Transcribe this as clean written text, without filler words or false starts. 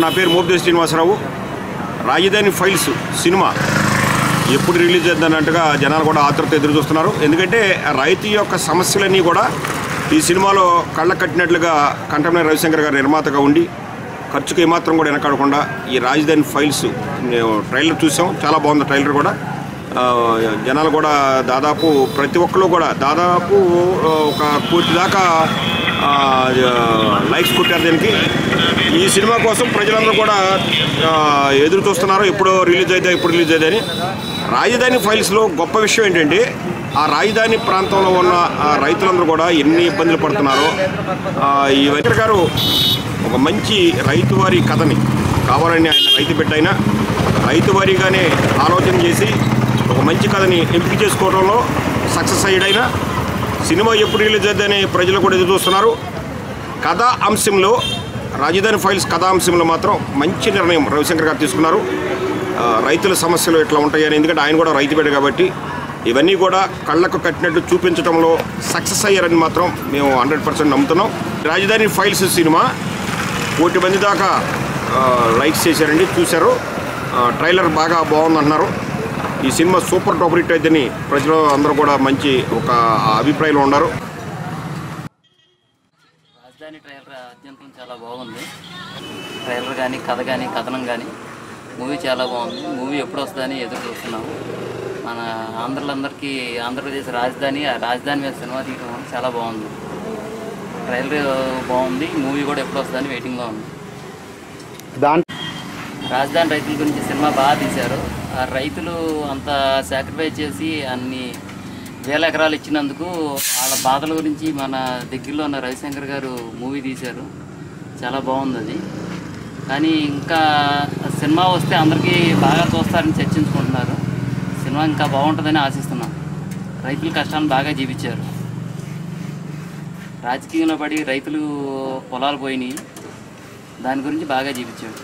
నా పేరు మోపిదేవి శ్రీనివాసరావు. రాజధాని ఫైల్స్ సినిమా ఎప్పుడు రిలీజ్ చేద్దానంటగా జనాలు కూడా ఆతృత ఎదురు చూస్తున్నారు. ఎందుకంటే రైతు యొక్క సమస్యలన్నీ కూడా ఈ సినిమాలో కళ్ళ కట్టినట్లుగా కంటమనేని రవిశంకర్ గారు నిర్మాతగా ఉండి ఖర్చుకు ఏమాత్రం కూడా వెనకాడకుండా ఈ రాజధాని ఫైల్స్ ట్రైలర్ చూసాం. చాలా బాగుంది ట్రైలర్ కూడా. జనాలు కూడా దాదాపు ప్రతి ఒక్కరు కూడా దాదాపు 1 కోటి దాకా లైక్స్ కొట్టారు. దీనికి ఈ సినిమా కోసం ప్రజలందరూ కూడా ఎదురు చూస్తున్నారు, ఎప్పుడు రిలీజ్ అయితే అని. రాజధాని ఫైల్స్లో గొప్ప విషయం ఏంటంటే ఆ రాజధాని ప్రాంతంలో ఉన్న రైతులందరూ కూడా ఎన్ని ఇబ్బందులు పడుతున్నారో ఈ వెంకట గారు ఒక మంచి రైతువారి కథని కావాలని ఆయన రైతు బిడ్డ అయినా రైతువారీగానే ఆలోచన చేసి ఒక మంచి కథని ఎంపిక చేసుకోవడంలో సక్సెస్ అయ్యాడైనా సినిమా ఎప్పుడు రిలీజ్ అవుతుందని ప్రజలు కూడా ఎదురు చూస్తున్నారు. కథా అంశంలో రాజధాని ఫైల్స్ కథా అంశంలో మాత్రం మంచి నిర్ణయం రవిశంకర్ గారు తీసుకున్నారు. రైతుల సమస్యలు ఎట్లా ఉంటాయని, ఎందుకంటే ఆయన కూడా రైతు బిడ్డ కాబట్టి ఇవన్నీ కూడా కళ్ళకు కట్టినట్టు చూపించడంలో సక్సెస్ అయ్యారని మాత్రం మేము 100% నమ్ముతున్నాం. రాజధాని ఫైల్స్ సినిమా 1 కోటి మంది దాకా లైక్స్ చేశారండి, చూశారు. ట్రైలర్ బాగా బాగుందంటున్నారు. ఈ సినిమా సూపర్ డూపర్ హిట్ అయితేని ప్రజలు అందరూ కూడా మంచి ఒక అభిప్రాయంలో ఉన్నారు. రాజధాని ట్రైలర్ అత్యంతం చాలా బాగుంది. ట్రైలర్ కానీ కథ కానీ కథనం కానీ మూవీ చాలా బాగుంది. మూవీ ఎప్పుడు వస్తుందని ఎదురు చూస్తున్నాము. మన ఆంధ్రులందరికీ ఆంధ్రప్రదేశ్ రాజధాని మీద సినిమా తీయడం చాలా బాగుంది. ట్రైలర్ బాగుంది, మూవీ కూడా ఎప్పుడు వస్తుందని వెయిటింగ్లో ఉంది. రాజధాని రైతుల గురించి సినిమా బాగా తీశారు. ఆ రైతులు అంత సాక్రిఫైస్ చేసి అన్ని వేల ఎకరాలు ఇచ్చినందుకు వాళ్ళ బాధల గురించి మన దగ్గరలో ఉన్న రవిశంకర్ గారు మూవీ తీశారు. చాలా బాగుంది అది. కానీ ఇంకా సినిమా వస్తే అందరికీ బాగా చూస్తారని చర్చించుకుంటున్నారు. సినిమా ఇంకా బాగుంటుందని ఆశిస్తున్నాం. రైతుల కష్టాన్ని బాగా జీవించారు. రాజకీయంలో పడి రైతులు పొలాలు పోయినాయి, దాని గురించి బాగా జీవించాడు.